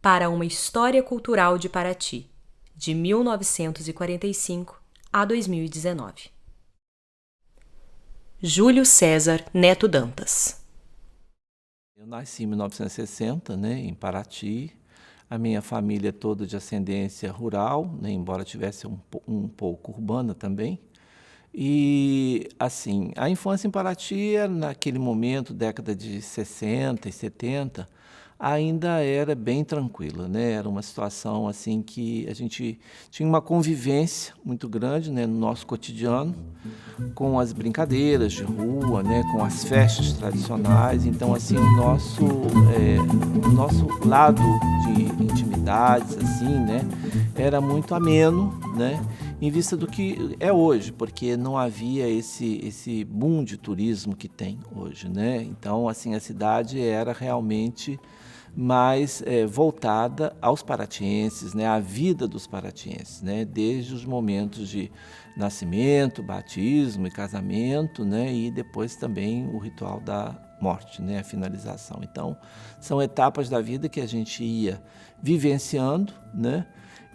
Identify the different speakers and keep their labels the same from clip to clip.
Speaker 1: para uma história cultural de Paraty, de 1945 a 2019. Júlio César Neto Dantas.
Speaker 2: Eu nasci em 1960, né, em Paraty. A minha família é toda de ascendência rural, né, embora tivesse um pouco urbana também. E, assim, a infância em Paraty, naquele momento, década de 60 e 70, ainda era bem tranquila, né? Era uma situação assim que a gente tinha uma convivência muito grande, né, no nosso cotidiano, com as brincadeiras de rua, né, com as festas tradicionais. Então, assim, o nosso lado de intimidades, assim, né, era muito ameno, né, em vista do que é hoje, porque não havia esse boom de turismo que tem hoje, né? Então, assim, a cidade era realmente mais voltada aos paratienses, né, à vida dos paratienses, né, desde os momentos de nascimento, batismo e casamento, né, e depois também o ritual da morte, né, a finalização. Então, são etapas da vida que a gente ia vivenciando, né,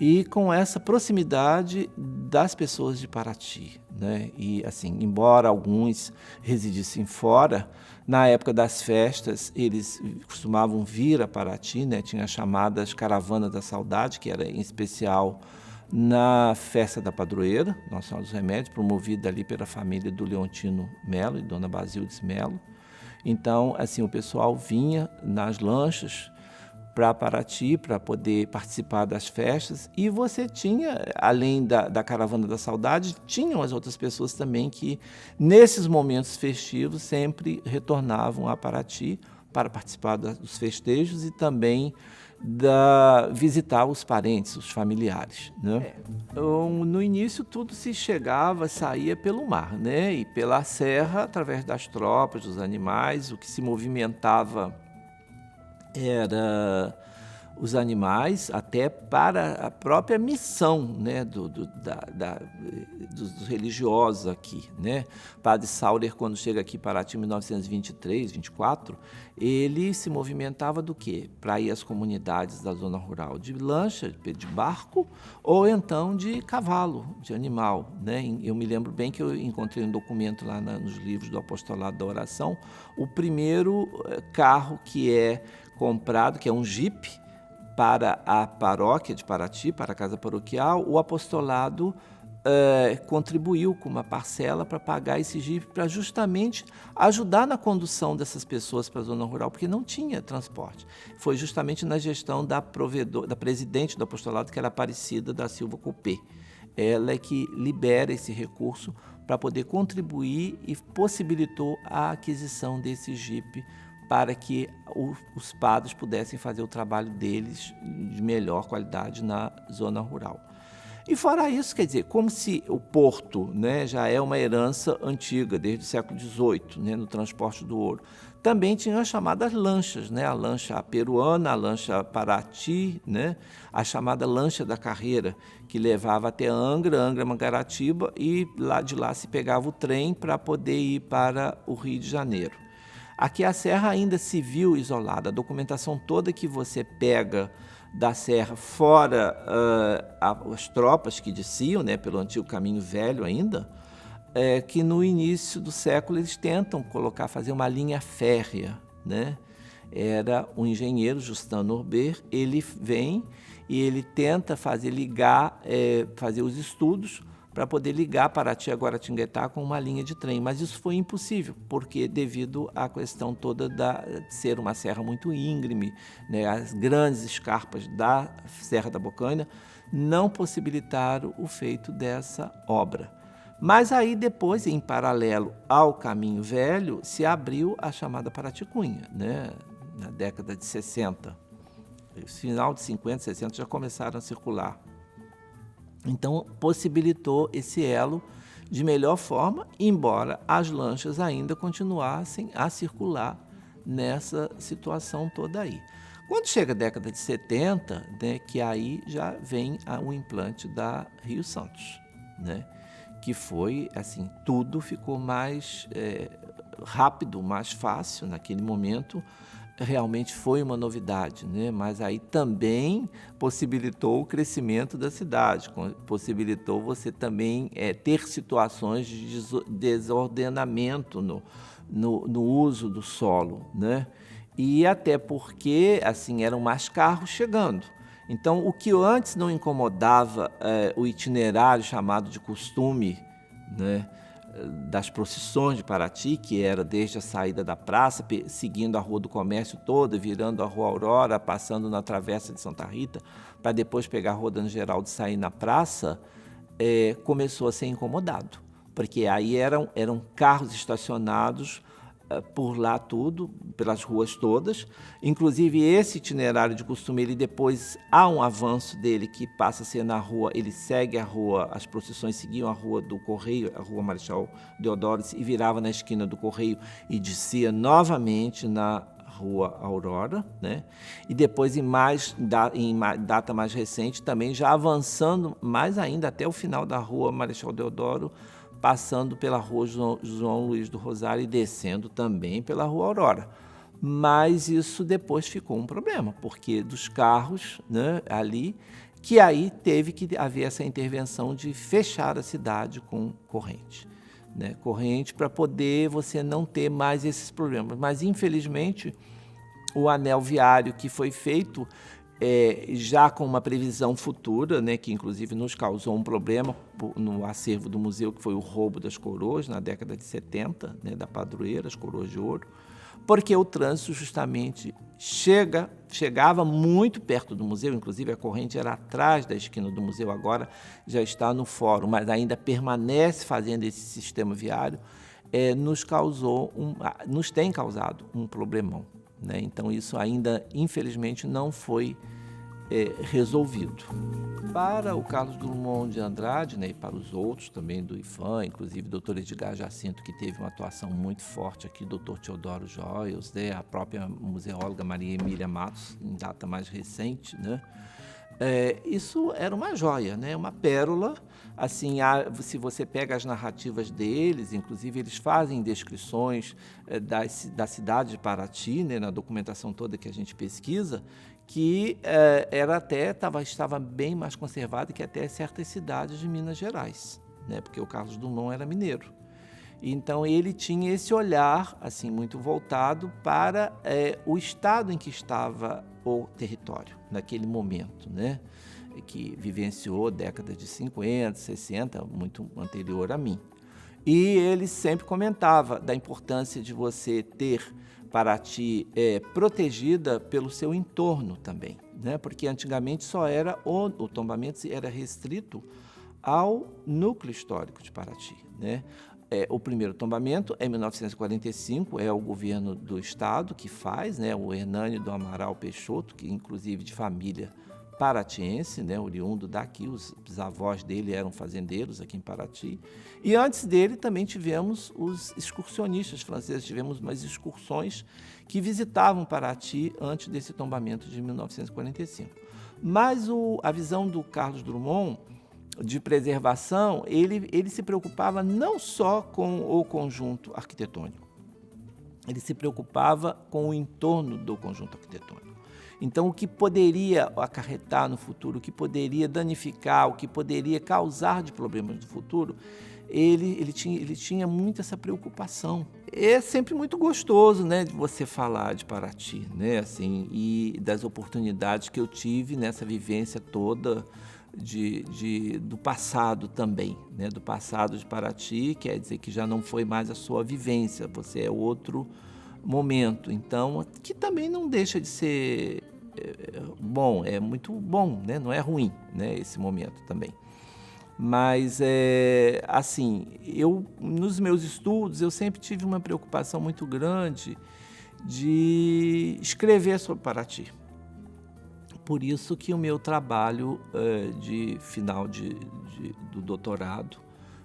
Speaker 2: e com essa proximidade das pessoas de Paraty, né? E assim, embora alguns residissem fora, na época das festas eles costumavam vir a Paraty, né? Tinha as chamadas Caravana da Saudade, que era em especial na festa da padroeira, Nossa Senhora dos Remédios, promovida ali pela família do Leontino Melo e Dona Basildes Melo. Então, assim, o pessoal vinha nas lanchas para Paraty, para poder participar das festas. E você tinha, além da Caravana da Saudade, tinham as outras pessoas também que, nesses momentos festivos, sempre retornavam a Paraty para participar dos festejos e também visitar os parentes, os familiares, né? Então, no início, tudo se chegava, saía pelo mar, né? E pela serra, através das tropas, dos animais, o que se movimentava era os animais, até para a própria missão, né, dos religiosos aqui, né? Padre Sauler, quando chega aqui para Paraty em 1923, 24, ele se movimentava do quê? Para ir às comunidades da zona rural, de lancha, de barco, ou então de cavalo, de animal, né? Eu me lembro bem que eu encontrei um documento lá nos livros do Apostolado da Oração, o primeiro carro que é comprado, que é um jipe, para a paróquia de Paraty, para a casa paroquial, o apostolado contribuiu com uma parcela para pagar esse jipe, para justamente ajudar na condução dessas pessoas para a zona rural, porque não tinha transporte. Foi justamente na gestão da presidente do apostolado, que era Aparecida da Silva Copé. Ela é que libera esse recurso para poder contribuir e possibilitou a aquisição desse jipe para que os padres pudessem fazer o trabalho deles de melhor qualidade na zona rural. E fora isso, quer dizer, como se o porto, né, já é uma herança antiga, desde o século XVIII, né, no transporte do ouro, também tinha as chamadas lanchas, né, a lancha peruana, a lancha Paraty, né, a chamada lancha da carreira, que levava até Angra, Mangaratiba, e de lá se pegava o trem para poder ir para o Rio de Janeiro. Aqui a serra ainda se viu isolada. A documentação toda que você pega da serra, fora as tropas que desciam, né, pelo antigo caminho velho ainda, que no início do século eles tentam fazer uma linha férrea, né? Era o engenheiro Justin Norbert, ele vem e ele tenta fazer os estudos para poder ligar Paraty a Guaratinguetá com uma linha de trem, mas isso foi impossível, porque devido à questão toda de ser uma serra muito íngreme, né, as grandes escarpas da Serra da Bocaina não possibilitaram o feito dessa obra. Mas aí depois, em paralelo ao Caminho Velho, se abriu a chamada Paraty-Cunha, né, na década de 60. No final de 50, 60 já começaram a circular. Então, possibilitou esse elo de melhor forma, embora as lanchas ainda continuassem a circular nessa situação toda aí. Quando chega a década de 70, né, que aí já vem o implante da Rio Santos, né, que foi, assim, tudo ficou mais rápido, mais fácil naquele momento. realmente foi uma novidade, né? Mas aí também possibilitou o crescimento da cidade, possibilitou você também ter situações de desordenamento no uso do solo, né? E até porque assim eram mais carros chegando. Então, o que antes não incomodava o itinerário chamado de costume, né, das procissões de Paraty, que era desde a saída da praça, seguindo a Rua do Comércio toda, virando a Rua Aurora, passando na Travessa de Santa Rita, para depois pegar a Rua Dona Geraldo e sair na praça, começou a ser incomodado, porque aí eram carros estacionados por lá tudo, pelas ruas todas. Inclusive, esse itinerário de costume, ele depois há um avanço dele que passa a ser na rua, ele segue a rua, as procissões seguiam a Rua do Correio, a Rua Marechal Deodoro, e virava na esquina do Correio e descia novamente na Rua Aurora, né? E depois, em data mais recente, também já avançando mais ainda até o final da Rua Marechal Deodoro, passando pela Rua João Luiz do Rosário e descendo também pela Rua Aurora. Mas isso depois ficou um problema, porque dos carros, né, ali, que aí teve que haver essa intervenção de fechar a cidade com corrente, né, corrente para poder você não ter mais esses problemas. Mas, infelizmente, o anel viário que foi feito já com uma previsão futura, né, que inclusive nos causou um problema no acervo do museu, que foi o roubo das coroas na década de 70, né, da padroeira, as coroas de ouro, porque o trânsito justamente chegava muito perto do museu, inclusive a corrente era atrás da esquina do museu, agora já está no fórum, mas ainda permanece fazendo esse sistema viário, nos tem causado um problemão, né? Então isso ainda, infelizmente, não foi resolvido. Para o Carlos Drummond de Andrade, né, e para os outros também do IPHAN, inclusive o Dr. Edgar Jacinto, que teve uma atuação muito forte aqui, Dr. Teodoro Joias, né, a própria museóloga Maria Emília Matos, em data mais recente, né? Isso era uma joia, né? Uma pérola. Assim, se você pega as narrativas deles, inclusive eles fazem descrições da cidade de Paraty, né, na documentação toda que a gente pesquisa, que estava bem mais conservada que até certas cidades de Minas Gerais, né? Porque o Carlos Drummond era mineiro. Então ele tinha esse olhar assim muito voltado para o estado em que estava o território naquele momento, né? Que vivenciou décadas de 50, 60, muito anterior a mim. E ele sempre comentava da importância de você ter Paraty protegida pelo seu entorno também, né? Porque antigamente só era o tombamento era restrito ao núcleo histórico de Paraty, né? O primeiro tombamento é em 1945, é o governo do estado que faz, né? O Hernânio do Amaral Peixoto, que inclusive de família paratiense, né? Oriundo daqui, os avós dele eram fazendeiros aqui em Paraty. E antes dele também tivemos os excursionistas franceses, tivemos umas excursões que visitavam Paraty antes desse tombamento de 1945. Mas a visão do Carlos Drummond de preservação, ele se preocupava não só com o conjunto arquitetônico, ele se preocupava com o entorno do conjunto arquitetônico. Então, o que poderia acarretar no futuro, o que poderia danificar, o que poderia causar de problemas no futuro, ele tinha muito essa preocupação. É sempre muito gostoso, né, de você falar de Paraty, né, assim, e das oportunidades que eu tive nessa vivência toda do passado também, né? Do passado de Paraty, quer dizer que já não foi mais a sua vivência, você é outro momento. Então, que também não deixa de ser bom, é muito bom, né? Não é ruim, né? Esse momento também. Mas, assim, nos meus estudos, eu sempre tive uma preocupação muito grande de escrever sobre Paraty. Por isso que o meu trabalho de final do doutorado,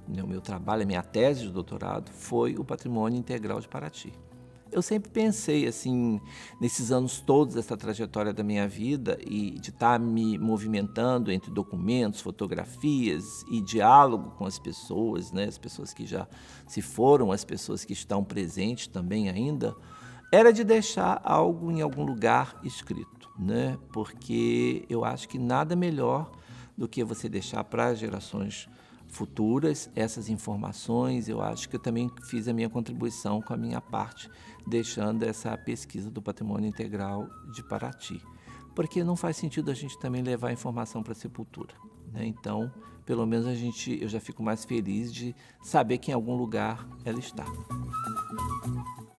Speaker 2: né, o meu trabalho, a minha tese de doutorado, foi o Patrimônio Integral de Paraty. Eu sempre pensei, assim, nesses anos todos, essa trajetória da minha vida e de estar me movimentando entre documentos, fotografias e diálogo com as pessoas, né, as pessoas que já se foram, as pessoas que estão presentes também ainda, era de deixar algo em algum lugar escrito, né? Porque eu acho que nada melhor do que você deixar para as gerações futuras essas informações. Eu acho que eu também fiz a minha contribuição com a minha parte, deixando essa pesquisa do patrimônio integral de Paraty. Porque não faz sentido a gente também levar a informação para a sepultura, né? Então, pelo menos eu já fico mais feliz de saber que em algum lugar ela está.